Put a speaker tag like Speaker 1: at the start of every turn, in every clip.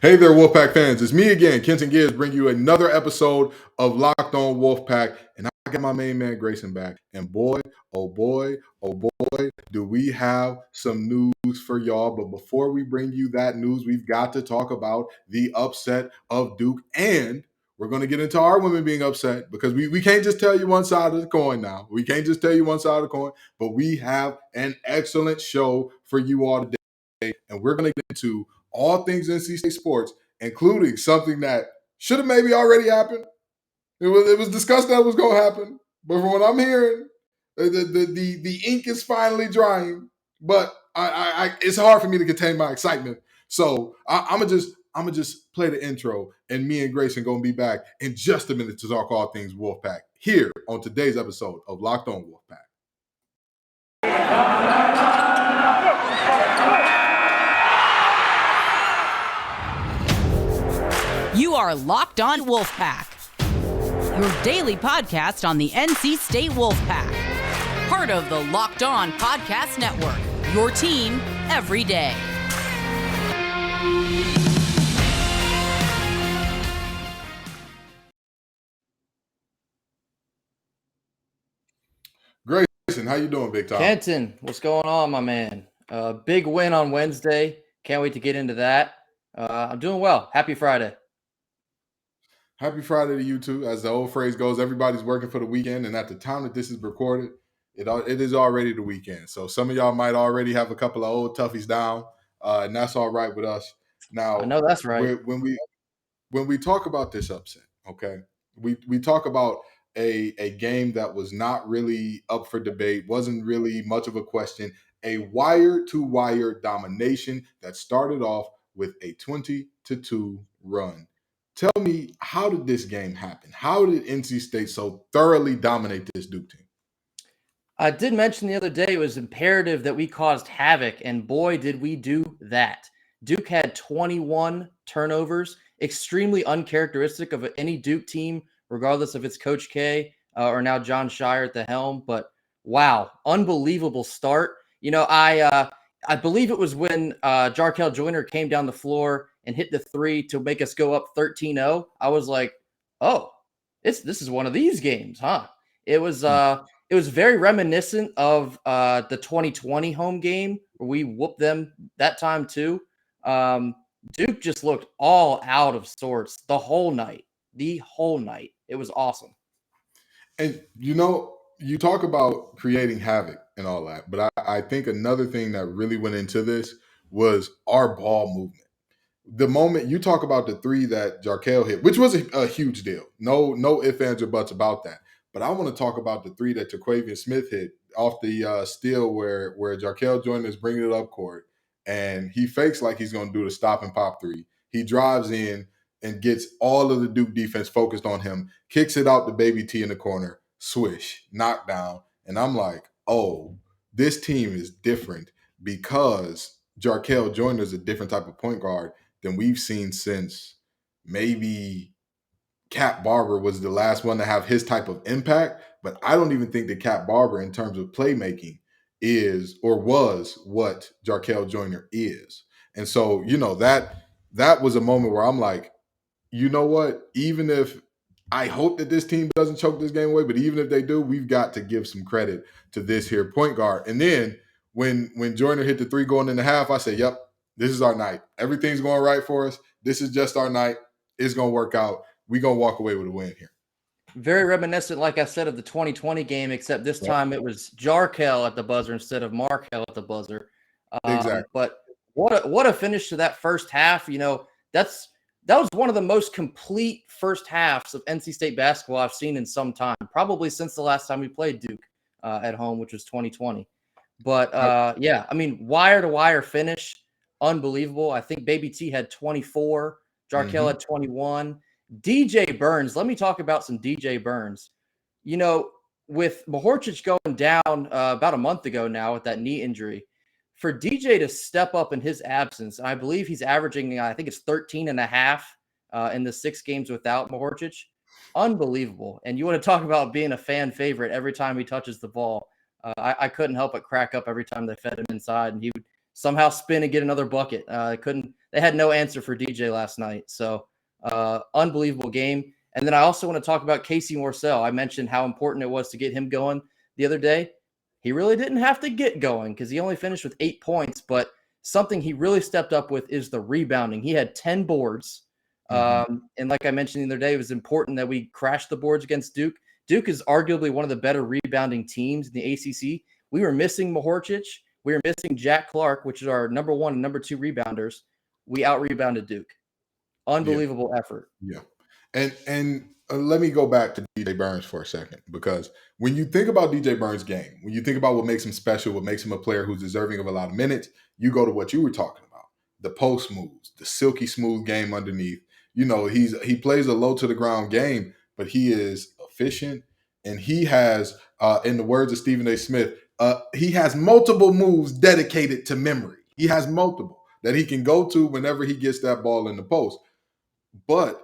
Speaker 1: Hey there, Wolfpack fans. It's me again, Kenton and Grayson, bring you another episode of Locked On Wolfpack. And I got my main man, Grayson, back. And boy, oh boy, oh boy, do we have some news for y'all. But before we bring you that news, we've got to talk about the upset of Duke. And we're going to get into our women being upset because we can't just tell you one side of the coin now. We can't just tell you one side of the coin. But we have an excellent show for you all today. And we're going to get into all things NC State sports, including something that should have maybe already happened. It was discussed that was going to happen, but from what I'm hearing, the ink is finally drying. But I it's hard for me to contain my excitement. So I'm gonna just play the intro, and me and Grayson gonna be back in just a minute to talk all things Wolfpack here on today's episode of Locked On Wolfpack.
Speaker 2: You are Locked On Wolfpack, your daily podcast on the NC State Wolfpack. Part of the Locked On Podcast Network, your team every day.
Speaker 1: Grayson, how you doing, Big Tom?
Speaker 3: Kenton, what's going on, my man? Big win on Wednesday. Can't wait to get into that. I'm doing well. Happy Friday.
Speaker 1: Happy Friday to you too. As the old phrase goes, everybody's working for the weekend, and at the time that this is recorded, it is already the weekend. So some of y'all might already have a couple of old toughies down, and that's all right with us. Now,
Speaker 3: I know that's right.
Speaker 1: When we talk about this upset, okay, we talk about a game that was not really up for debate, wasn't really much of a question, a wire-to-wire domination that started off with a 20-2 run. Tell me, how did this game happen? How did NC State so thoroughly dominate this Duke team?
Speaker 3: I did mention the other day it was imperative that we caused havoc, and boy, did we do that. Duke had 21 turnovers, extremely uncharacteristic of any Duke team, regardless if it's Coach K or now John Shire at the helm. But wow, unbelievable start. You know, I believe it was when Jarkel Joyner came down the floor and hit the three to make us go up 13-0. I was like, oh, this is one of these games, huh? It was very reminiscent of the 2020 home game where we whooped them that time too. Duke just looked all out of sorts the whole night. It was awesome.
Speaker 1: And you know, you talk about creating havoc and all that, but I think another thing that really went into this was our ball movement. The moment you talk about the three that Jarkel hit, which was a huge deal, no ifs, ands, or buts about that. But I want to talk about the three that Jaquavian Smith hit off the steal where Jarkel Joyner is bringing it up court, and he fakes like he's going to do the stop and pop three. He drives in and gets all of the Duke defense focused on him, kicks it out to Baby T in the corner, swish, knockdown. And I'm like, oh, this team is different because Jarkel Joyner is a different type of point guard than we've seen since maybe Cat Barber was the last one to have his type of impact. But I don't even think that Cat Barber, in terms of playmaking, is or was what Jarkel Joyner is. And so, you know, that was a moment where I'm like, you know what? Even if I hope that this team doesn't choke this game away, but even if they do, we've got to give some credit to this here point guard. And then when Joyner hit the three going in the half, I said, yep, this is our night. Everything's going right for us. This is just our night. It's going to work out. We're going to walk away with a win here.
Speaker 3: Very reminiscent, like I said, of the 2020 game, except this time it was Jarkel at the buzzer instead of Markel at the buzzer.
Speaker 1: Exactly.
Speaker 3: But what a finish to that first half. You know, that was one of the most complete first halves of NC State basketball I've seen in some time, probably since the last time we played Duke at home, which was 2020. But yeah, I mean, wire-to-wire finish, unbelievable. I think Baby T had 24, Jarkel had 21. DJ Burns, let me talk about some DJ Burns. You know, with Mahorcic going down about a month ago now with that knee injury, for DJ to step up in his absence, I believe he's averaging, I think it's 13 and a half in the 6 games without Mahorcic. Unbelievable. And you want to talk about being a fan favorite every time he touches the ball. I couldn't help but crack up every time they fed him inside, and he would somehow spin and get another bucket. They had no answer for DJ last night. So unbelievable game. And then I also want to talk about Casey Morsell. I mentioned how important it was to get him going the other day. He really didn't have to get going because he only finished with 8 points, but something he really stepped up with is the rebounding. He had 10 boards. And like I mentioned the other day, it was important that we crashed the boards against Duke. Duke is arguably one of the better rebounding teams in the ACC. We were missing Mahorcic. We were missing Jack Clark, which is our number 1 and number 2 rebounders. We out-rebounded Duke. Unbelievable effort.
Speaker 1: Yeah. And let me go back to DJ Burns for a second, because when you think about DJ Burns' game, when you think about what makes him special, what makes him a player who's deserving of a lot of minutes, you go to what you were talking about, the post moves, the silky smooth game underneath. He plays a low to the ground game, but he is efficient, and he has, in the words of Stephen A. Smith, he has multiple moves dedicated to memory. He has multiple that he can go to whenever he gets that ball in the post. But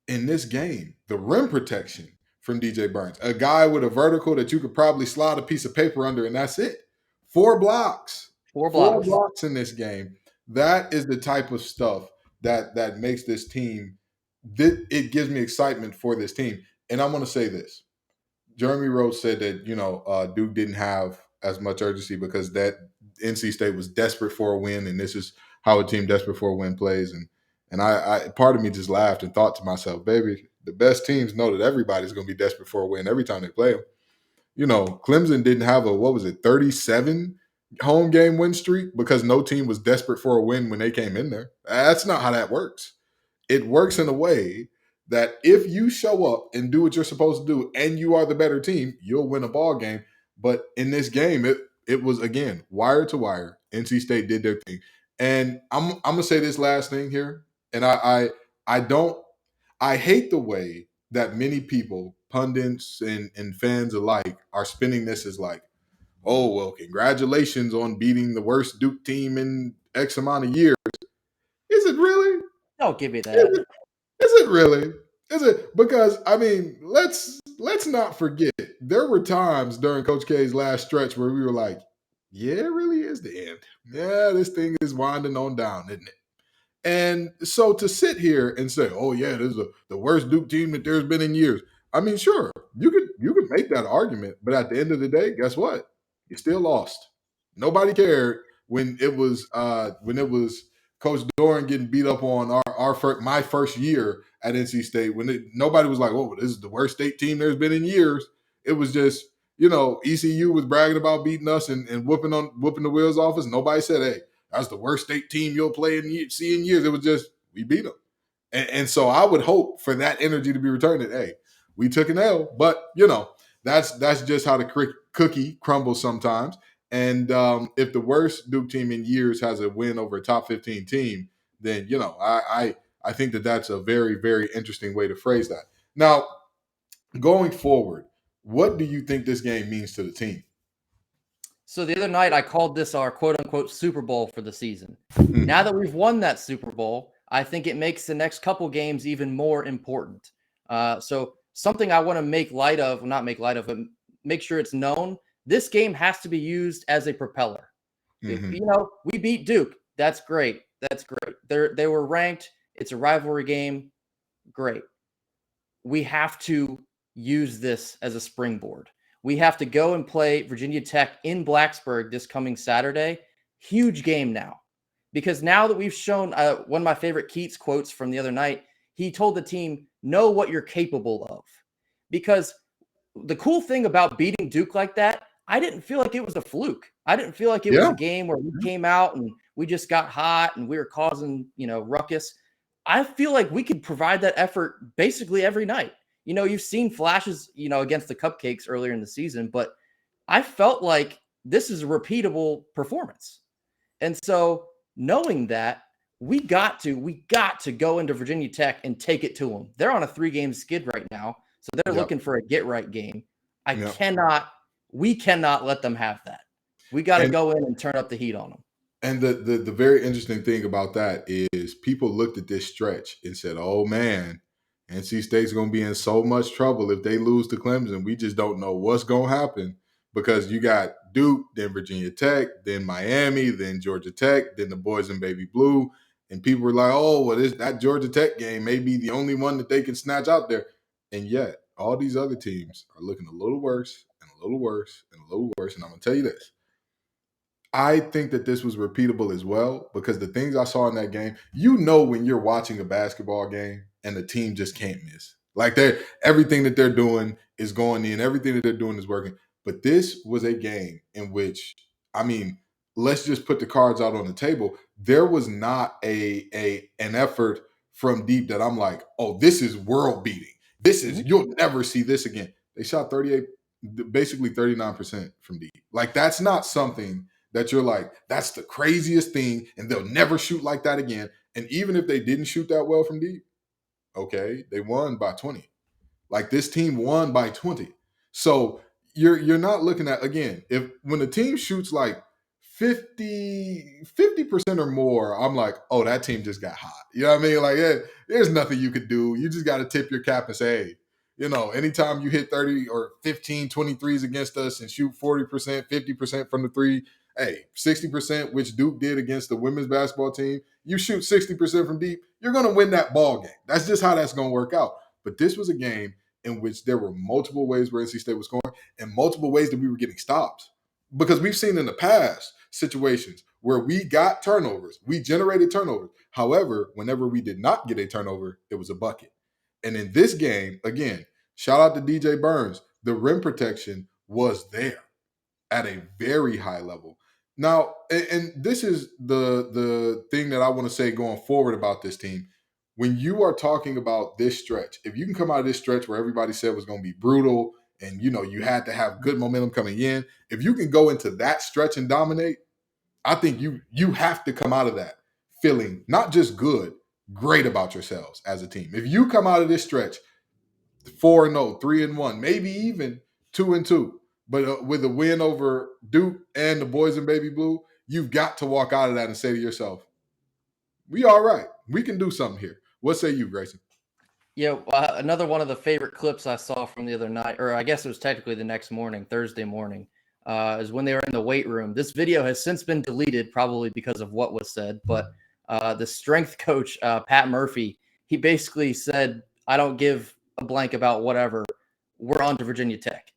Speaker 1: in this game, the rim protection from DJ Burns, a guy with a vertical that you could probably slide a piece of paper under, and that's it. 4 blocks.
Speaker 3: Four blocks
Speaker 1: in this game. That is the type of stuff that makes this team, it gives me excitement for this team. And I'm going to say this. Jeremy Rhodes said that, Duke didn't have as much urgency because that NC State was desperate for a win, and this is how a team desperate for a win plays. And I part of me just laughed and thought to myself, baby, the best teams know that everybody's going to be desperate for a win every time they play them. Clemson didn't have a 37 home game win streak because no team was desperate for a win when they came in there. That's not how that works. It works in a way that if you show up and do what you're supposed to do and you are the better team, you'll win a ball game. But in this game, it was, again, wire to wire. NC State did their thing. And I'm going to say this last thing here. And I hate the way that many people, pundits and fans alike, are spinning this as like, oh, well, congratulations on beating the worst Duke team in X amount of years. Is it really?
Speaker 3: Don't give me that.
Speaker 1: Is it really? Is it? Because, let's not forget, there were times during Coach K's last stretch where we were like, yeah, it really is the end. Yeah, this thing is winding on down, isn't it? And so to sit here and say, oh, yeah, this is the worst Duke team that there's been in years. I mean, sure, you could make that argument. But at the end of the day, guess what? You still lost. Nobody cared when it was Coach Doran getting beat up on my first year at NC State. Nobody was like, oh, this is the worst state team there's been in years. It was just, ECU was bragging about beating us and whooping the wheels off us. Nobody said, hey, that's the worst state team you'll play in years. It was just, we beat them. And so I would hope for that energy to be returned. That, hey, we took an L, but, that's just how the cookie crumbles sometimes. And if the worst Duke team in years has a win over a top 15 team, then, I think that's a very, very interesting way to phrase that. Now, going forward, what do you think this game means to the team?
Speaker 3: So the other night, I called this our quote-unquote Super Bowl for the season. Now that we've won that Super Bowl, I think it makes the next couple games even more important. So something I want to not make light of, but make sure it's known, this game has to be used as a propeller.
Speaker 1: Mm-hmm.
Speaker 3: We beat Duke. That's great. They were ranked. It's a rivalry game. Great. We have to use this as a springboard. We have to go and play Virginia Tech in Blacksburg this coming Saturday. Huge game now. Because now that we've shown one of my favorite Keats quotes from the other night, he told the team, know what you're capable of. Because the cool thing about beating Duke like that, I didn't feel like it was a fluke. I didn't feel like it was a game where we came out and we just got hot and we were causing, ruckus. I feel like we could provide that effort basically every night. You've seen flashes, against the Cupcakes earlier in the season, but I felt like this is a repeatable performance. And so knowing that, we got to go into Virginia Tech and take it to them. They're on a 3-game skid right now, so they're looking for a get-right game. We cannot let them have that. We got to go in and turn up the heat on them.
Speaker 1: And the very interesting thing about that is people looked at this stretch and said, oh, man, NC State's going to be in so much trouble if they lose to Clemson. We just don't know what's going to happen because you got Duke, then Virginia Tech, then Miami, then Georgia Tech, then the boys in baby blue. And people were like, oh, well, that Georgia Tech game may be the only one that they can snatch out there. And yet, all these other teams are looking a little worse and a little worse and a little worse. And I'm going to tell you this. I think that this was repeatable as well because the things I saw in that game, when you're watching a basketball game and the team just can't miss. Like everything that they're doing is going in, everything that they're doing is working. But this was a game in which, let's just put the cards out on the table. There was not an effort from deep that I'm like, oh, this is world beating. You'll never see this again. They shot 39% from deep. Like that's not something that you're like, that's the craziest thing, and they'll never shoot like that again. And even if they didn't shoot that well from deep, okay, they won by 20. Like this team won by 20. So you're not looking at, again, when the team shoots like 50% or more, I'm like, oh, that team just got hot. You know what I mean? Like, there's nothing you could do. You just got to tip your cap and say, hey, anytime you hit 30 or 15, 23s against us and shoot 40%, 50% from the three, hey, 60%, which Duke did against the women's basketball team, you shoot 60% from deep, you're going to win that ball game. That's just how that's going to work out. But this was a game in which there were multiple ways where NC State was scoring and multiple ways that we were getting stops. Because we've seen in the past situations where we got turnovers, we generated turnovers. However, whenever we did not get a turnover, it was a bucket. And in this game, again, shout out to DJ Burns, the rim protection was there at a very high level. Now, and this is the thing that I want to say going forward about this team. When you are talking about this stretch, if you can come out of this stretch where everybody said was going to be brutal and, you had to have good momentum coming in, if you can go into that stretch and dominate, I think you have to come out of that feeling not just good, great about yourselves as a team. If you come out of this stretch 4-0, 3-1, maybe even 2-2, but with a win over Duke and the boys in baby blue, you've got to walk out of that and say to yourself, we all right. We can do something here. What say you, Grayson?
Speaker 3: Yeah, another one of the favorite clips I saw from the other night, or I guess it was technically the next morning, Thursday morning, is when they were in the weight room. This video has since been deleted, probably because of what was said, but the strength coach, Pat Murphy, he basically said, I don't give a blank about whatever. We're on to Virginia Tech.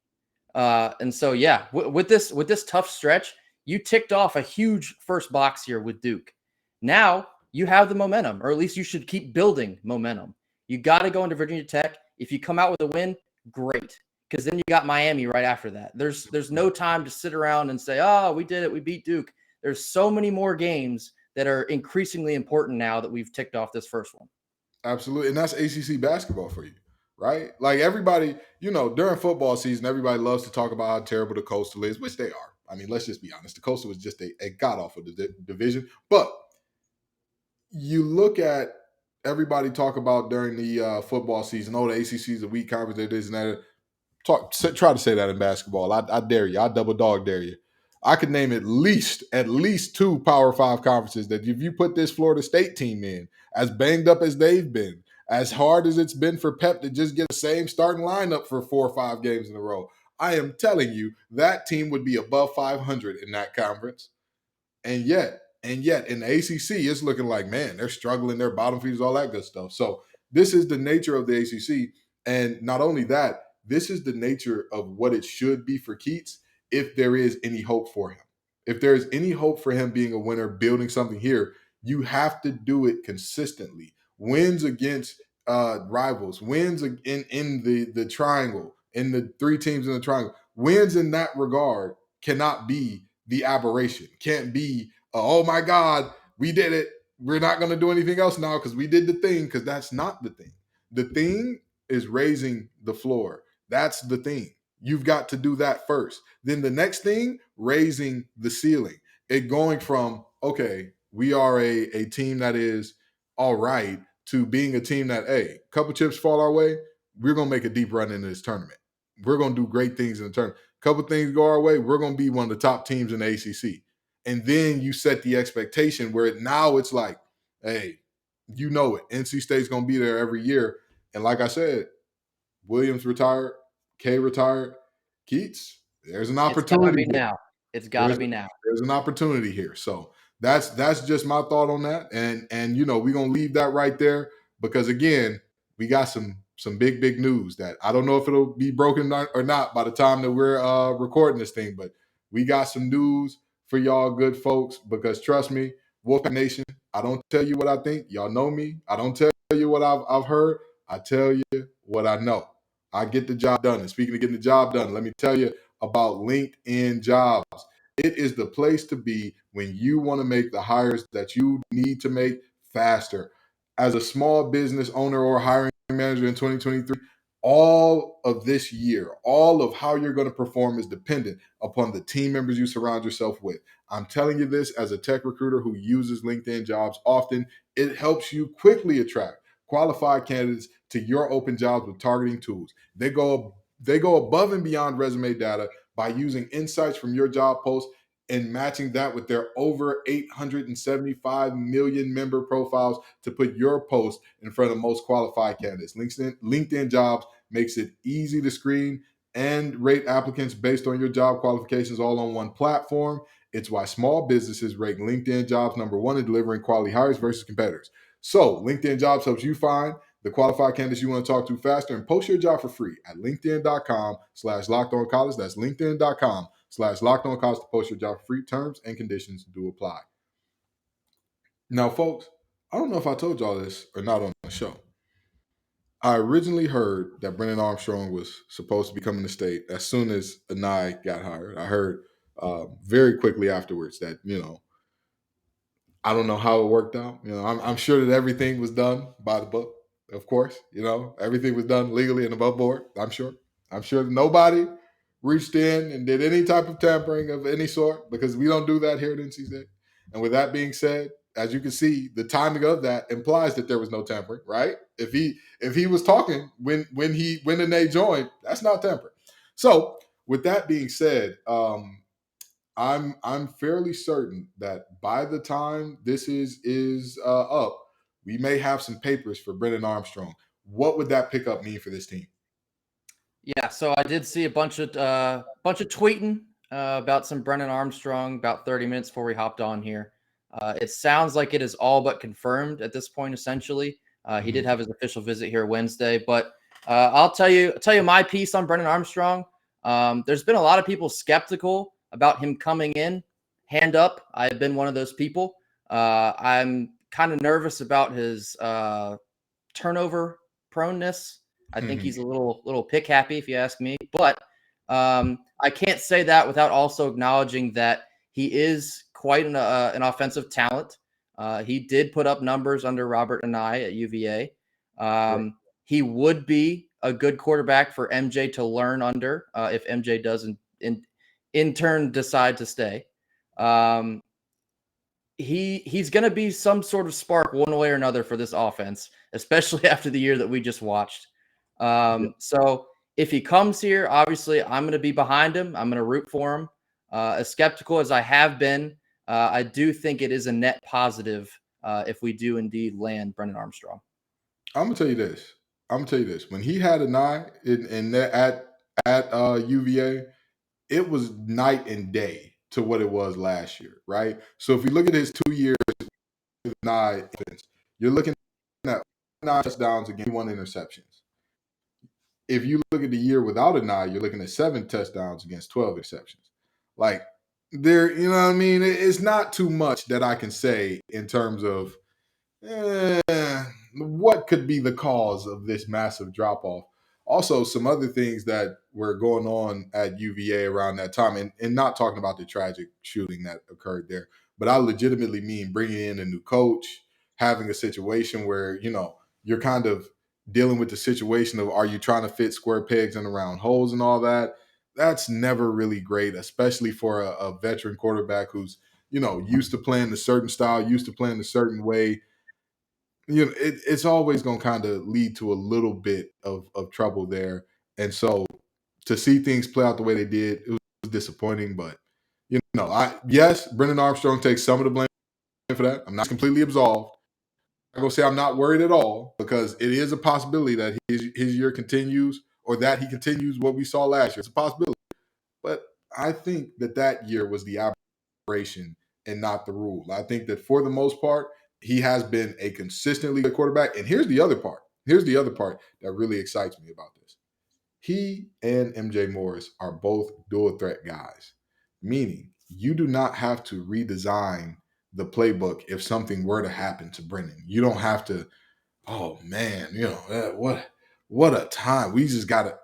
Speaker 3: And so, yeah, with this tough stretch, you ticked off a huge first box here with Duke. Now you have the momentum, or at least you should keep building momentum. You got to go into Virginia Tech. If you come out with a win, great, because then you got Miami right after that. There's no time to sit around and say, oh, we did it, we beat Duke. There's so many more games that are increasingly important now that we've ticked off this first one.
Speaker 1: Absolutely, and that's ACC basketball for you, right? Like everybody, during football season, everybody loves to talk about how terrible the Coastal is, which they are. I mean, let's just be honest. The Coastal was just a god-awful division. But you look at everybody talk about during the football season, the ACC is a weak conference, it is and that. Try to say that in basketball. I dare you. I double dog dare you. I could name at least 2 Power 5 conferences that if you put this Florida State team in, as banged up as they've been, as hard as it's been for Pep to just get the same starting lineup for 4 or 5 games in a row, I am telling you that team would be above 500 in that conference. And yet in the ACC, it's looking like, man, they're struggling, their bottom feeders, all that good stuff. So this is the nature of the ACC. And not only that, this is the nature of what it should be for Keats if there is any hope for him. If there is any hope for him being a winner, building something here, you have to do it consistently. Wins against rivals, wins in the triangle, in the 3 teams in the triangle, wins in that regard cannot be the aberration. Can't be, oh my God, we did it. We're not going to do anything else now because we did the thing, because that's not the thing. The thing is raising the floor. That's the thing. You've got to do that first. Then the next thing, raising the ceiling. It going from, okay, we are a team that is all right, to being a team that, hey, a couple chips fall our way, we're going to make a deep run into this tournament. We're going to do great things in the tournament. A couple things go our way, we're going to be one of the top teams in the ACC. And then you set the expectation where now it's like, hey, you know it. NC State's going to be there every year. And like I said, Williams retired, K retired, Keats, there's an
Speaker 3: It's gotta
Speaker 1: opportunity
Speaker 3: be
Speaker 1: here.
Speaker 3: now. It's gotta be now.
Speaker 1: There's an opportunity here. So that's just my thought on that. And we're gonna leave that right there because again, we got some big news that I don't know if it'll be broken or not by the time that we're recording this thing, but we got some news for y'all good folks because trust me, Wolfpack Nation, I don't tell you what I think. Y'all know me. I don't tell you what I've heard. I tell you what I know. I get the job done. And speaking of getting the job done, let me tell you about LinkedIn Jobs. It is the place to be when you want to make the hires that you need to make faster. As a small business owner or hiring manager in 2023, all of this year, all of how you're going to perform is dependent upon the team members you surround yourself with. I'm telling you this as a tech recruiter who uses LinkedIn Jobs often. It helps you quickly attract qualified candidates to your open jobs with targeting tools. They go above and beyond resume data by using insights from your job post and matching that with their over 875 million member profiles to put your post in front of most qualified candidates. LinkedIn Jobs makes it easy to screen and rate applicants based on your job qualifications all on one platform. It's why small businesses rate LinkedIn Jobs #1 in delivering quality hires versus competitors. So LinkedIn Jobs helps you find the qualified candidates you want to talk to faster and post your job for free at linkedin.com/lockedoncollege. That's linkedin.com/lockedoncollege to post your job for free. Terms and conditions do apply. Now, folks, I don't know if I told y'all this or not on the show. I originally heard that Brennan Armstrong was supposed to be coming to state as soon as Anai got hired. I heard very quickly afterwards that, I don't know how it worked out. I'm sure that everything was done by the book, of course. Everything was done legally and above board. I'm sure. I'm sure that nobody reached in and did any type of tampering of any sort because we don't do that here at NC State. And with that being said, as you can see, the timing of that implies that there was no tampering, right? If he was talking when the Nate joined, that's not tampering. So with that being said, I'm fairly certain that by the time this is up, we may have some papers for Brennan Armstrong. What would that pickup mean for this team?
Speaker 3: Yeah, so I did see a bunch of tweeting about some Brennan Armstrong about 30 minutes before we hopped on here. It sounds like it is all but confirmed at this point. Essentially, he did have his official visit here Wednesday, but I'll tell you my piece on Brennan Armstrong. There's been a lot of people skeptical about him coming in. Hand up, I've been one of those people. I'm kind of nervous about his turnover proneness. I think he's a little pick happy, if you ask me. But I can't say that without also acknowledging that he is quite an offensive talent. He did put up numbers under Robert and I at UVA. He would be a good quarterback for MJ to learn under if MJ doesn't in turn decide to stay. He's going to be some sort of spark one way or another for this offense, especially after the year that we just watched. So if he comes here, obviously I'm going to be behind him. I'm going to root for him. As skeptical as I have been, I do think it is a net positive if we do indeed land Brennan Armstrong.
Speaker 1: I'm gonna tell you this. When he had an eye at UVA, it was night and day to what it was last year, right? So if you look at his 2 years with an eye, you're looking at 9 touchdowns against 1 interceptions. If you look at the year without an eye, you're looking at 7 touchdowns against 12 interceptions. Like there, you know what I mean? It's not too much that I can say in terms of what could be the cause of this massive drop off. Also, some other things that were going on at UVA around that time, and not talking about the tragic shooting that occurred there, but I legitimately mean bringing in a new coach, having a situation where, you're kind of dealing with the situation of are you trying to fit square pegs in round holes and all that. That's never really great, especially for a veteran quarterback who's, used to playing a certain style, used to playing a certain way. It's always going to kind of lead to a little bit of trouble there. And so to see things play out the way they did, it was disappointing. But, yes, Brennan Armstrong takes some of the blame for that. I'm not completely absolved. I'm going to say I'm not worried at all because it is a possibility that his year continues or that he continues what we saw last year. It's a possibility. But I think that year was the aberration and not the rule. I think that for the most part, he has been a consistently good quarterback. And here's the other part. Here's the other part that really excites me about this. He and MJ Morris are both dual threat guys, meaning you do not have to redesign the playbook if something were to happen to Brennan. You don't have to, oh man, what a time. We just got to,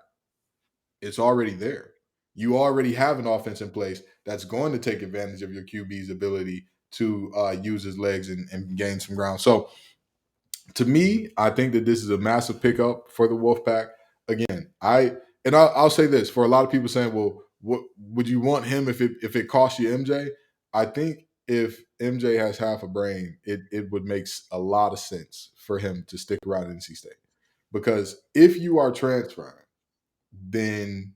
Speaker 1: it's already there. You already have an offense in place that's going to take advantage of your QB's ability to use his legs and gain some ground. So to me, I think that this is a massive pickup for the Wolfpack. Again, I'll say this for a lot of people saying, "Well, what would you want him if it costs you MJ?" I think if MJ has half a brain, it would make a lot of sense for him to stick around at NC State because if you are transferring, then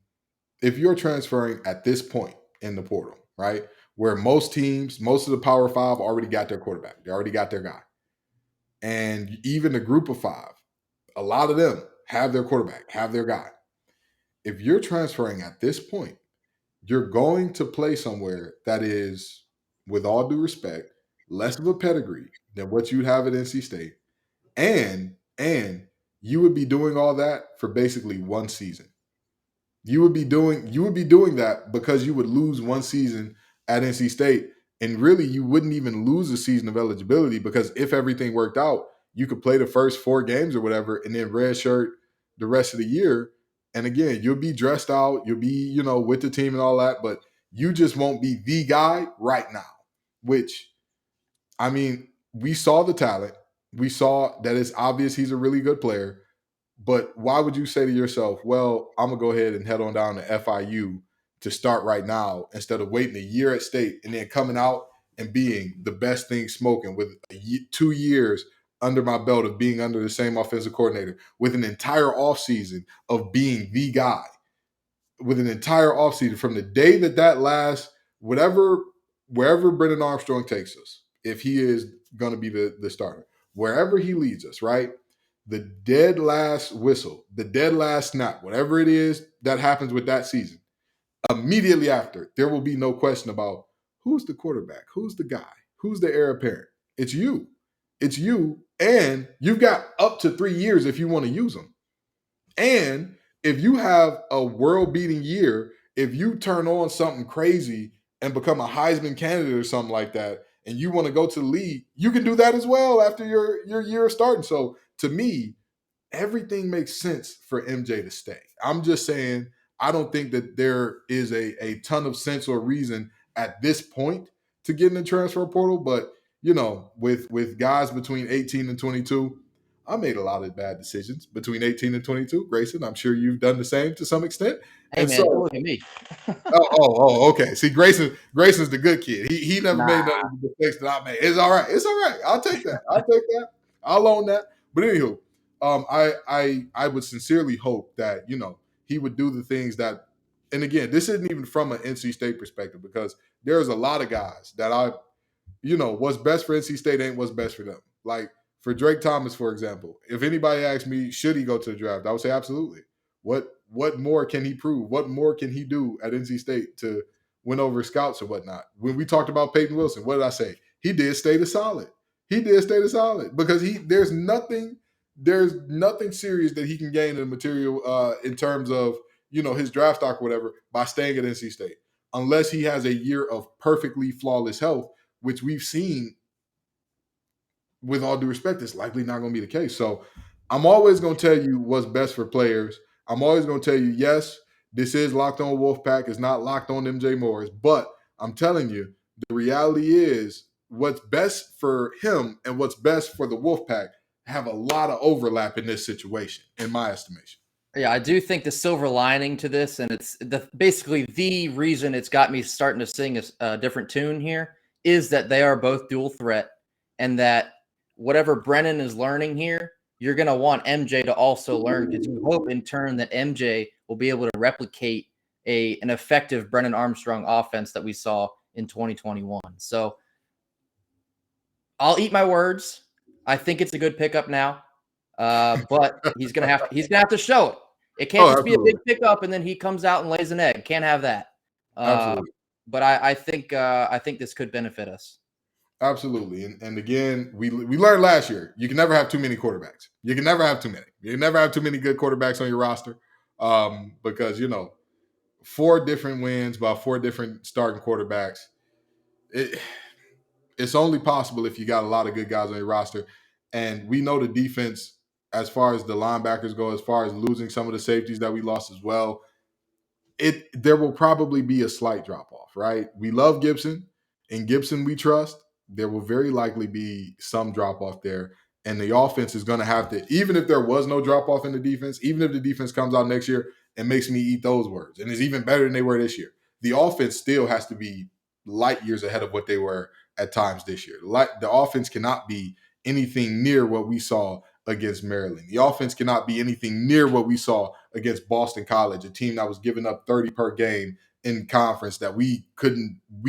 Speaker 1: if you're transferring at this point in the portal, right, where most teams, most of the Power Five already got their quarterback, they already got their guy. And even the group of five, a lot of them have their quarterback, have their guy. If you're transferring at this point, you're going to play somewhere that is, with all due respect, less of a pedigree than what you'd have at NC State. And you would be doing all that for basically one season. You would be doing that because you would lose one season at NC State, and really you wouldn't even lose a season of eligibility because if everything worked out, you could play the first 4 games or whatever, and then redshirt the rest of the year. And again, you'll be dressed out, you'll be with the team and all that, but you just won't be the guy right now. Which, I mean, we saw the talent, we saw that it's obvious he's a really good player. But why would you say to yourself, well, I'm going to go ahead and head on down to FIU to start right now instead of waiting a year at state and then coming out and being the best thing smoking with 2 years under my belt of being under the same offensive coordinator, with an entire offseason of being the guy, with an entire offseason from the day that lasts, wherever Brendan Armstrong takes us, if he is going to be the starter, wherever he leads us, right? The dead last whistle, the dead last snap, whatever it is that happens with that season, immediately after, there will be no question about who's the quarterback, who's the guy, who's the heir apparent. It's you. It's you. And you've got up to 3 years if you want to use them. And if you have a world-beating year, if you turn on something crazy and become a Heisman candidate or something like that, and you want to go to the league, you can do that as well after your year starting. So to me, everything makes sense for MJ to stay. I'm just saying, I don't think that there is a ton of sense or reason at this point to get in the transfer portal. But, with guys between 18 and 22, I made a lot of bad decisions between 18 and 22. Grayson, I'm sure you've done the same to some extent.
Speaker 3: Hey,
Speaker 1: And
Speaker 3: man,
Speaker 1: so,
Speaker 3: don't look at me.
Speaker 1: okay. See, Grayson's the good kid. He never made none of the mistakes that I made. It's all right. It's all right. I'll take that. I'll own that. But anywho, I would sincerely hope that he would do the things that, and again, this isn't even from an NC State perspective because there's a lot of guys that what's best for NC State ain't what's best for them. Like for Drake Thomas, for example, if anybody asked me, should he go to the draft, I would say absolutely. What more can he prove? What more can he do at NC State to win over scouts or whatnot? When we talked about Peyton Wilson, what did I say? He did stay the solid. Because there's nothing serious that he can gain in the material in terms of his draft stock or whatever by staying at NC State, unless he has a year of perfectly flawless health, which we've seen. With all due respect, it's likely not going to be the case. So I'm always going to tell you what's best for players. I'm always going to tell you, yes, this is Locked On Wolfpack. It's not Locked On MJ Morris. But I'm telling you, the reality is what's best for him and what's best for the Wolfpack have a lot of overlap in this situation, in my estimation.
Speaker 3: Yeah, I do think the silver lining to this, and it's basically the reason it's got me starting to sing a different tune here, is that they are both dual threat, and that whatever Brennan is learning here, you're going to want MJ to also learn, because you hope in turn that MJ will be able to replicate an effective Brennan Armstrong offense that we saw in 2021. So I'll eat my words. I think it's a good pickup now, but he's gonna have to show it. It can't just be a big pickup and then he comes out and lays an egg. Can't have that.
Speaker 1: Absolutely.
Speaker 3: But I think this could benefit us.
Speaker 1: Absolutely. And again, we learned last year, you can never have too many quarterbacks. You can never have too many. You can never have too many good quarterbacks on your roster. Because, 4 different wins by 4 different starting quarterbacks. It's only possible if you got a lot of good guys on your roster. And we know the defense, as far as the linebackers go, as far as losing some of the safeties that we lost as well, there will probably be a slight drop off, right? We love Gibson, and Gibson we trust. There will very likely be some drop off there, and the offense is going to have to. Even if there was no drop off in the defense, even if the defense comes out next year and makes me eat those words, and is even better than they were this year, the offense still has to be light years ahead of what they were at times this year. The offense cannot be anything near what we saw against Maryland. The offense cannot be anything near what we saw against Boston College, a team that was giving up 30 per game in conference that we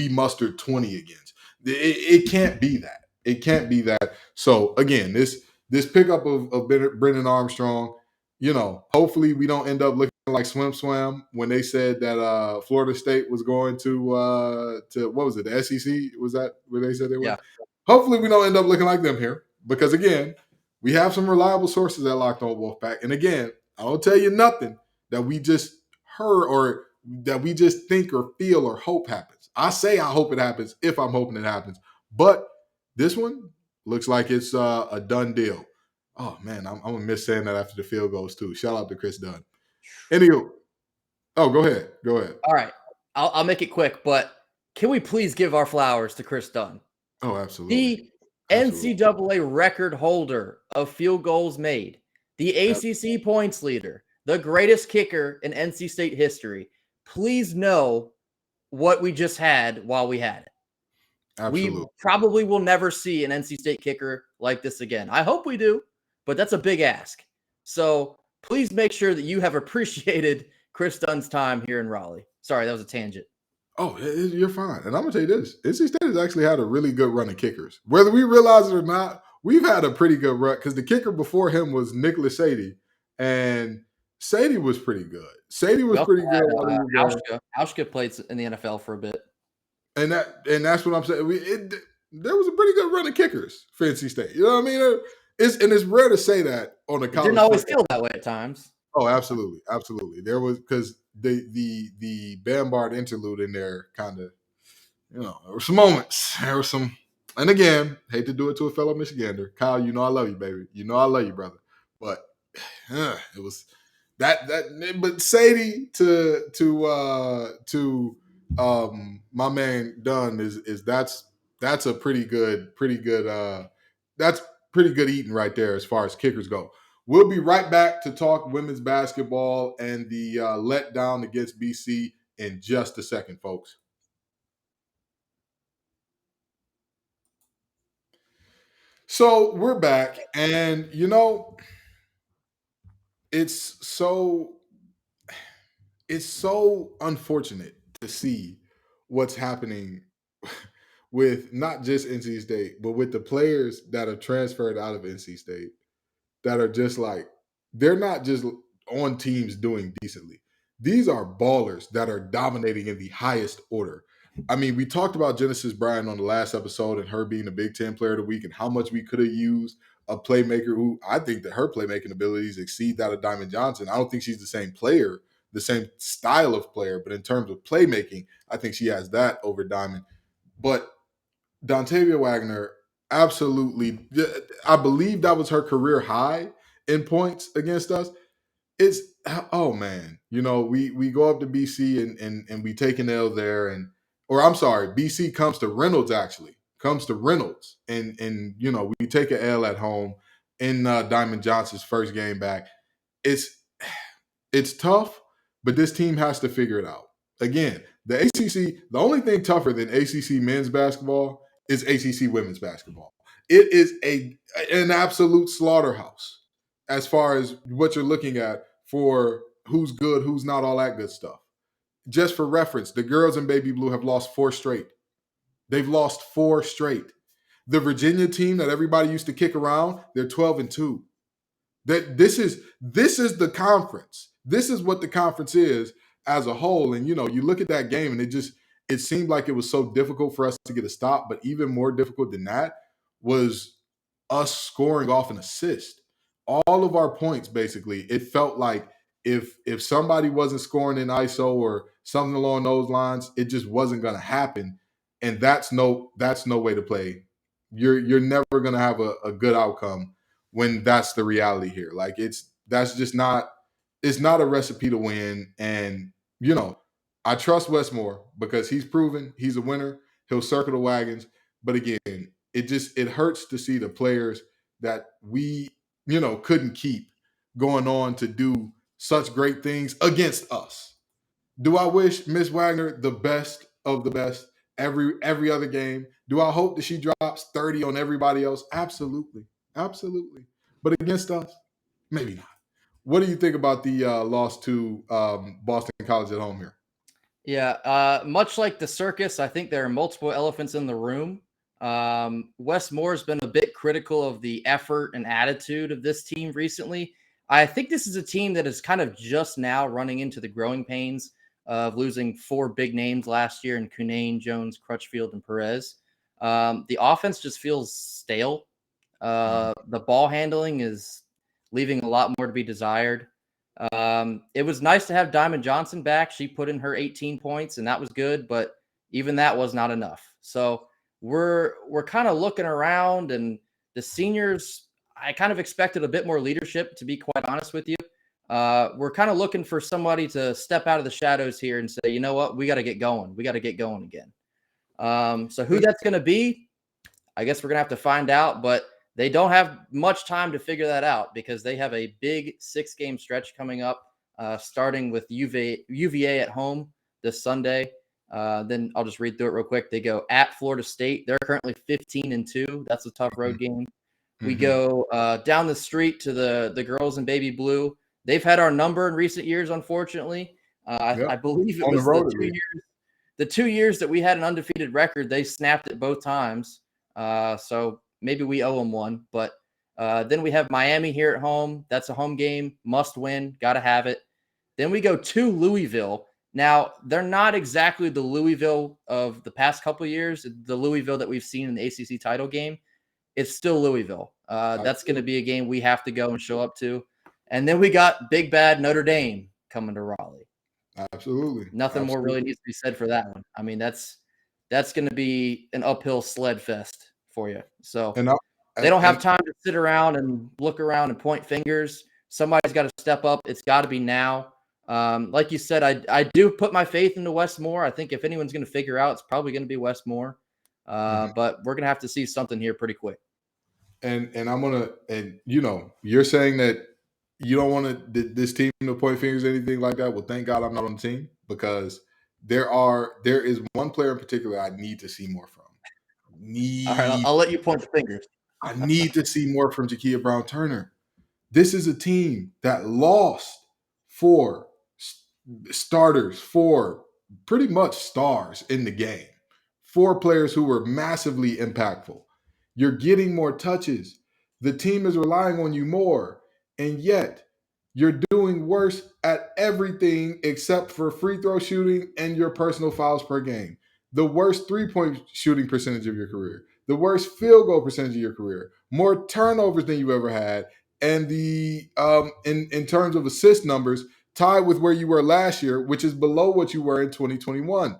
Speaker 1: mustered 20 against. It can't be that. It can't be that. So again, this pickup of Brendan Armstrong, hopefully we don't end up looking like Swam when they said that Florida State was going to what was it, the SEC? Was that where they said they were?
Speaker 3: Yeah.
Speaker 1: Hopefully we don't end up looking like them here, because again, we have some reliable sources at Locked On Wolfpack. And again, I don't tell you nothing that we just heard or that we just think or feel or hope happens. I say I hope it happens if I'm hoping it happens. But this one looks like it's a done deal. Oh, man, I'm going to miss saying that after the field goes, too. Shout out to Chris Dunn. Anywho. Oh, go ahead. Go ahead.
Speaker 3: All right. I'll make it quick, but can we please give our flowers to Chris Dunn?
Speaker 1: Oh, absolutely.
Speaker 3: The NCAA record holder of field goals made, the ACC points leader, the greatest kicker in NC State history. Please know what we just had while we had it.
Speaker 1: Absolutely.
Speaker 3: We probably will never see an NC State kicker like this again. I hope we do, but that's a big ask. So please make sure that you have appreciated Chris Dunn's time here in Raleigh. Sorry, that was a tangent.
Speaker 1: Oh, you're fine. And I'm going to tell you this. NC State has actually had a really good run of kickers. Whether we realize it or not, we've had a pretty good run, because the kicker before him was Nicholas Sadie, and Sadie was pretty good. Sadie was pretty good.
Speaker 3: Hauschka played in the NFL for a bit.
Speaker 1: And that's what I'm saying. There was a pretty good run of kickers for NC State. You know what I mean? It's rare to say that on a college.
Speaker 3: It didn't always feel that way at times.
Speaker 1: Oh, absolutely. Absolutely. There was, because the Bambard interlude in there kind of, there were some moments. There were some, and again, hate to do it to a fellow Michigander. Kyle, I love you, baby. I love you, brother. But it was that but Sadie to my man Dunn is that's a pretty good that's pretty good eating right there as far as kickers go. We'll be right back to talk women's basketball and the letdown against BC in just a second, folks. So we're back, and it's so unfortunate to see what's happening with not just NC State, but with the players that are transferred out of NC State that are just like, they're not just on teams doing decently. These are ballers that are dominating in the highest order. I mean, we talked about Genesis Bryan on the last episode and her being the Big Ten Player of the Week and how much we could have used a playmaker who I think that her playmaking abilities exceed that of Diamond Johnson. I don't think she's the same player, the same style of player, but in terms of playmaking, I think she has that over Diamond. But Dontavia Wagner, absolutely, I believe that was her career high in points against us. It's, oh man, we go up to BC and we take an L there, BC comes to Reynolds and we take an L at home in Diamond Johnson's first game back. It's tough, but this team has to figure it out. Again, the ACC, the only thing tougher than ACC men's basketball is ACC women's basketball. It is an absolute slaughterhouse as far as what you're looking at for who's good, who's not, all that good stuff. Just for reference, the girls in Baby Blue have lost 4 straight. They've lost 4 straight. The Virginia team that everybody used to kick around, they're 12-2. This is the conference. This is what the conference is. as a whole. And, you look at that game and it seemed like it was so difficult for us to get a stop, but even more difficult than that was us scoring off an assist. All of our points, basically, it felt like if somebody wasn't scoring in ISO or something along those lines, it just wasn't going to happen. And that's no way to play. You're never going to have a good outcome when that's the reality here. Like that's just not it's not a recipe to win. And I trust Westmore because he's proven he's a winner. He'll circle the wagons. But again, it hurts to see the players that we couldn't keep going on to do such great things against us. Do I wish Miss Wagner the best of the best every other game? Do I hope that she drops 30 on everybody else? Absolutely. Absolutely. But against us, maybe not. What do you think about the loss to Boston College at home here?
Speaker 3: Yeah, much like the circus, I think there are multiple elephants in the room. Wes Moore's been a bit critical of the effort and attitude of this team recently. I think this is a team that is kind of just now running into the growing pains of losing 4 big names last year in Cunane, Jones, Crutchfield, and Perez. The offense just feels stale. The ball handling is leaving a lot more to be desired. It was nice to have Diamond Johnson back. She put in her 18 points, and that was good, but even that was not enough. So we're kind of looking around, and the seniors, I kind of expected a bit more leadership, to be quite honest with you. We're kind of looking for somebody to step out of the shadows here and say, you know what, we got to get going. We got to get going again. So who that's going to be, I guess we're going to have to find out, but they don't have much time to figure that out because they have a big 6-game stretch coming up, starting with UVA at home this Sunday. Then I'll just read through it real quick. They go at Florida State. They're currently 15-2. That's a tough road game. We go down the street to the girls in baby blue. They've had our number in recent years, unfortunately. I believe it was the 2 years that we had an undefeated record. They snapped it both times. So maybe we owe them one. But then we have Miami here at home. That's a home game. Must win. Got to have it. Then we go to Louisville. Now, they're not exactly the Louisville of the past couple of years, the Louisville that we've seen in the ACC title game. It's still Louisville. That's going to be a game we have to go and show up to. And then we got big bad Notre Dame coming to Raleigh.
Speaker 1: Absolutely.
Speaker 3: Nothing more really needs to be said for that one. I mean, that's going to be an uphill sled fest for you. So they don't have time to sit around and look around and point fingers. Somebody's got to step up. It's got to be now. Like you said, I do put my faith into Wes Moore. I think if anyone's going to figure out, it's probably going to be Wes Moore. But we're going to have to see something here pretty quick.
Speaker 1: And I'm going to, and you're saying that you don't want this team to point fingers or anything like that. Well, thank God I'm not on the team because there is one player in particular I need to see more from.
Speaker 3: All right, I'll let you point the fingers.
Speaker 1: I need to see more from Jakia Brown-Turner. This is a team that lost 4 starters, 4 pretty much stars in the game, 4 players who were massively impactful. You're getting more touches. The team is relying on you more. And yet, you're doing worse at everything except for free throw shooting and your personal fouls per game. The worst 3-point shooting percentage of your career. The worst field goal percentage of your career. More turnovers than you've ever had. And the in terms of assist numbers, tied with where you were last year, which is below what you were in 2021.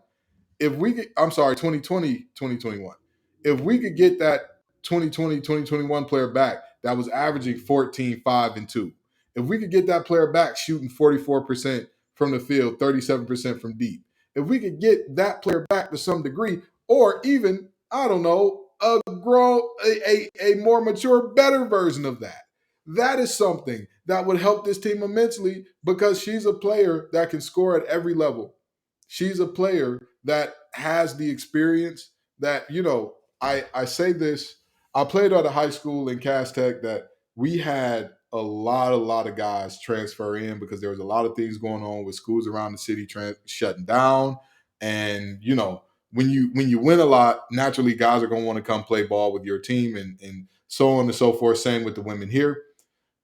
Speaker 1: 2020, 2021. If we could get that 2020, 2021 player back that was averaging 14, 5, and 2. If we could get that player back shooting 44% from the field, 37% from deep. If we could get that player back to some degree, or even, I don't know, a more mature, better version of that. That is something that would help this team immensely because she's a player that can score at every level. She's a player that has the experience that, I say this, I played at a high school in Cass Tech that we had a lot of guys transfer in because there was a lot of things going on with schools around the city shutting down. And, when you win a lot, naturally guys are going to want to come play ball with your team and so on and so forth. Same with the women here.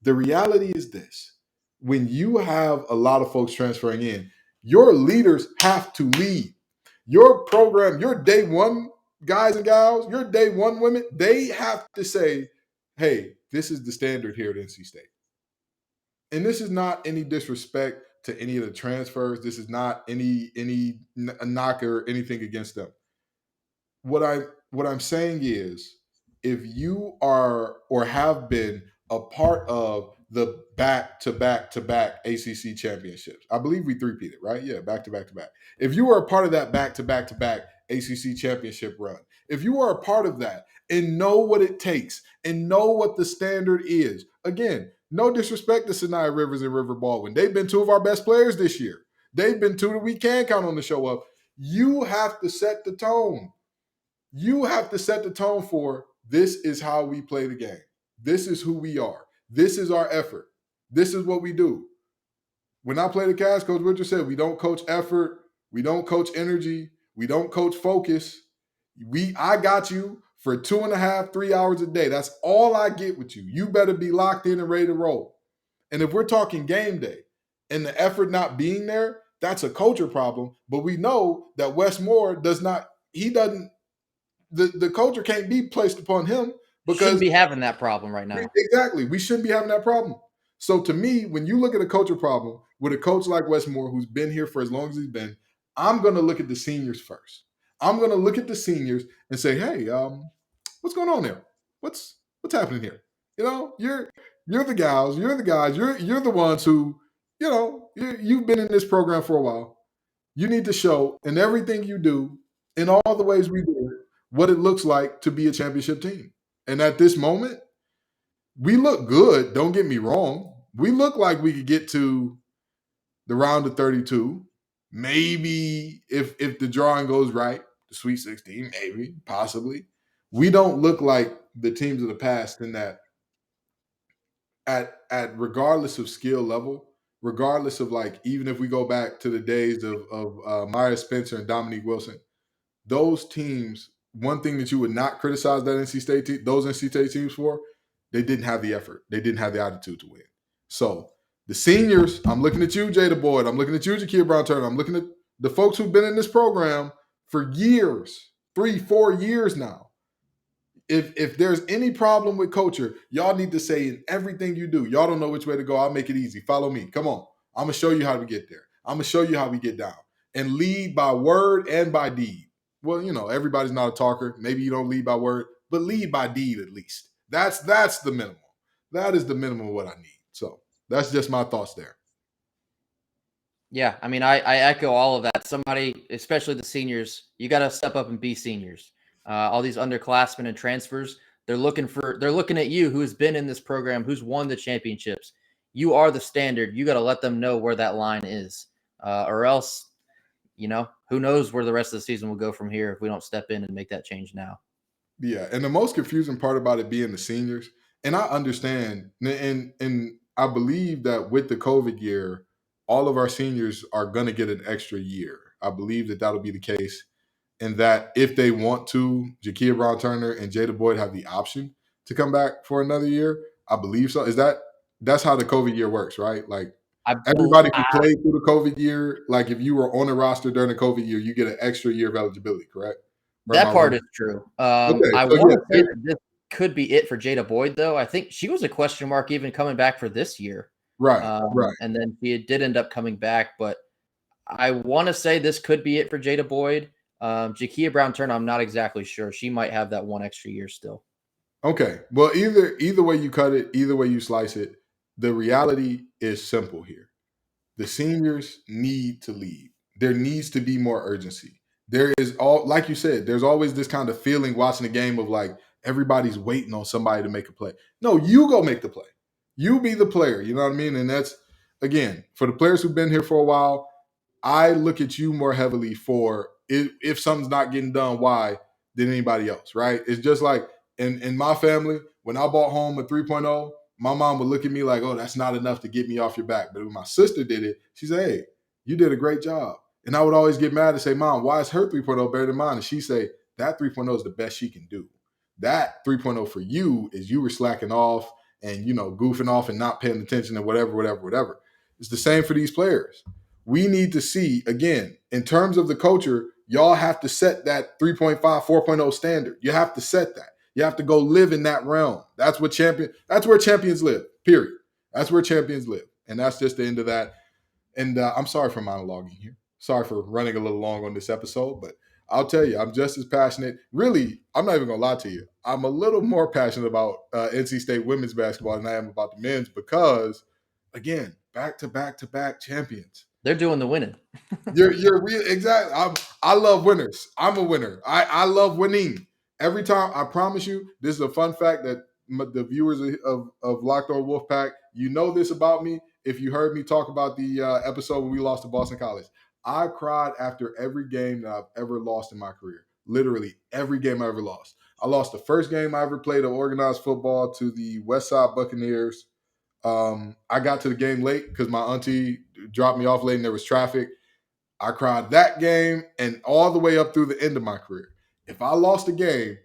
Speaker 1: The reality is this. When you have a lot of folks transferring in, Your leaders have to lead. Your program, your day one guys and gals, your day one women, they have to say, hey, this is the standard here at NC State. And this is not any disrespect to any of the transfers. This is not any knock or anything against them. What I'm saying is, if you are or have been a part of the back to back to back ACC championships, I believe we three-peated, right? Yeah, back to back to back. If you were a part of that back to back to back ACC championship run, if you are a part of that and know what it takes and know what the standard is, again, no disrespect to Sinai Rivers and River Baldwin. They've been two of our best players this year. They've been two that we can count on to show up. You have to set the tone. You have to set the tone for this is how we play the game. This is who we are. This is our effort. This is what we do. When I play the Cavs, Coach Richard said, we don't coach effort. We don't coach energy. We don't coach focus. I got you for 2.5, 3 hours a day. That's all I get with you. You better be locked in and ready to roll. And if we're talking game day and the effort not being there, that's a culture problem. But we know that Wes Moore doesn't, the culture can't be placed upon him because
Speaker 3: shouldn't be having that problem right now.
Speaker 1: Exactly. We shouldn't be having that problem. So to me, when you look at a culture problem with a coach like Wes Moore, who's been here for as long as he's been, I'm going to look at the seniors first. I'm going to look at the seniors and say, hey, what's going on there? What's happening here? You know, you're the gals, you're the guys, you're the ones who, you know, you've been in this program for a while. You need to show in everything you do, in all the ways we do it, what it looks like to be a championship team. And at this moment, we look good. Don't get me wrong. We look like we could get to the round of 32. Maybe if the drawing goes right, the Sweet 16, maybe, possibly. We don't look like the teams of the past in that at regardless of skill level, regardless of like, even if we go back to the days of Myers Spencer and Dominique Wilson, those teams, one thing that you would not criticize that NC State those NC State teams for, they didn't have the effort. They didn't have the attitude to win. So the seniors, I'm looking at you, Jada Boyd. I'm looking at you, Jakeia Brown-Turner. I'm looking at the folks who've been in this program for years, 3-4 years now. If there's any problem with culture, y'all need to say in everything you do, y'all don't know which way to go. I'll make it easy. Follow me. Come on. I'm going to show you how to get there. I'm going to show you how we get down. And lead by word and by deed. Well, you know, everybody's not a talker. Maybe you don't lead by word, but lead by deed at least. That's the minimum. That is the minimum of what I need. So that's just my thoughts there.
Speaker 3: Yeah, I mean, I echo all of that. Somebody, especially the seniors, you got to step up and be seniors. All these underclassmen and transfers, they're looking at you, who's been in this program, who's won the championships. You are the standard. You got to let them know where that line is, or else, you know, who knows where the rest of the season will go from here if we don't step in and make that change now.
Speaker 1: Yeah, and the most confusing part about it being the seniors, and I understand, and I believe that with the COVID year, all of our seniors are going to get an extra year. I believe that that'll be the case, and that if they want to, Jakeia Brown-Turner and Jada Boyd have the option to come back for another year. I believe so. That's how the COVID year works, right? Like everybody who played through the COVID year, like if you were on a roster during the COVID year, you get an extra year of eligibility, correct?
Speaker 3: That part is true.
Speaker 1: Okay,
Speaker 3: I want to say that this could be it for Jada Boyd, though. I think she was a question mark even coming back for this year.
Speaker 1: Right.
Speaker 3: And then she did end up coming back, but I want to say this could be it for Jada Boyd. Jakeia Brown-Turner, I'm not exactly sure. She might have that one extra year still.
Speaker 1: Okay. Well, either way you cut it, either way you slice it, the reality is simple here. The seniors need to lead. There needs to be more urgency. There is like you said, there's always this kind of feeling watching the game of like everybody's waiting on somebody to make a play. No, you go make the play. You be the player. You know what I mean? And that's, again, for the players who've been here for a while, I look at you more heavily for if something's not getting done, why, than anybody else, right? It's just like in my family, when I bought home a 3.0, my mom would look at me like, oh, that's not enough to get me off your back. But when my sister did it, she said, hey, you did a great job. And I would always get mad and say, Mom, why is her 3.0 better than mine? And she'd say, that 3.0 is the best she can do. That 3.0 for you is you were slacking off and, you know, goofing off and not paying attention and whatever. It's the same for these players. we need to see, again, in terms of the culture, y'all have to set that 3.5, 4.0 standard. You have to set that. You have to go live in that realm. That's where champions live, period. That's where champions live. And that's just the end of that. And I'm sorry for monologuing here. Sorry for running a little long on this episode, but I'll tell you, I'm just as passionate. Really, I'm not even going to lie to you. I'm a little more passionate about NC State women's basketball than I am about the men's because, again, back-to-back champions.
Speaker 3: They're doing the winning.
Speaker 1: You're real, exactly. I love winners. I'm a winner. I love winning. Every time, I promise you, this is a fun fact that the viewers of Locked On Wolfpack, you know this about me. If you heard me talk about the episode when we lost to Boston College, I cried after every game that I've ever lost in my career. Literally every game I ever lost. I lost the first game I ever played of organized football to the Westside Buccaneers. I got to the game late because my auntie dropped me off late and there was traffic. I cried that game and all the way up through the end of my career. If I lost a game,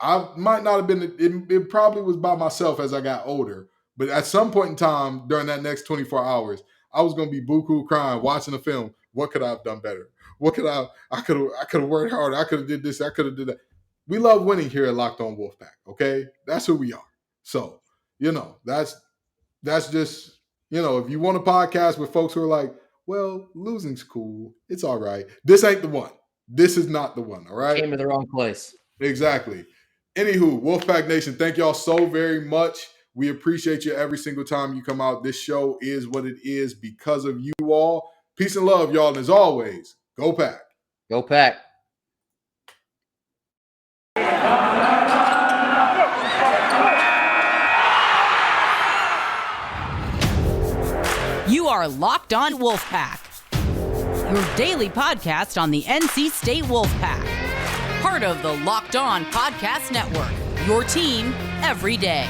Speaker 1: I might not have been, it probably was by myself as I got older. But at some point in time during that next 24 hours, I was going to be buku crying, watching the film. What could I have done better? What could I could have worked harder. I could have did this. I could have did that. We love winning here at Locked On Wolfpack, okay? That's who we are. So, that's just, if you want a podcast with folks who are like, well, losing's cool. It's all right. This ain't the one. This is not the one, all right?
Speaker 3: Came to the wrong place.
Speaker 1: Exactly. Anywho, Wolfpack Nation, thank y'all so very much. We appreciate you every single time you come out. This show is what it is because of you all. Peace and love, y'all. And as always, go Pack.
Speaker 3: Go Pack.
Speaker 2: You are Locked On Wolfpack, your daily podcast on the NC State Wolfpack. Part of the Locked On Podcast Network, your team every day.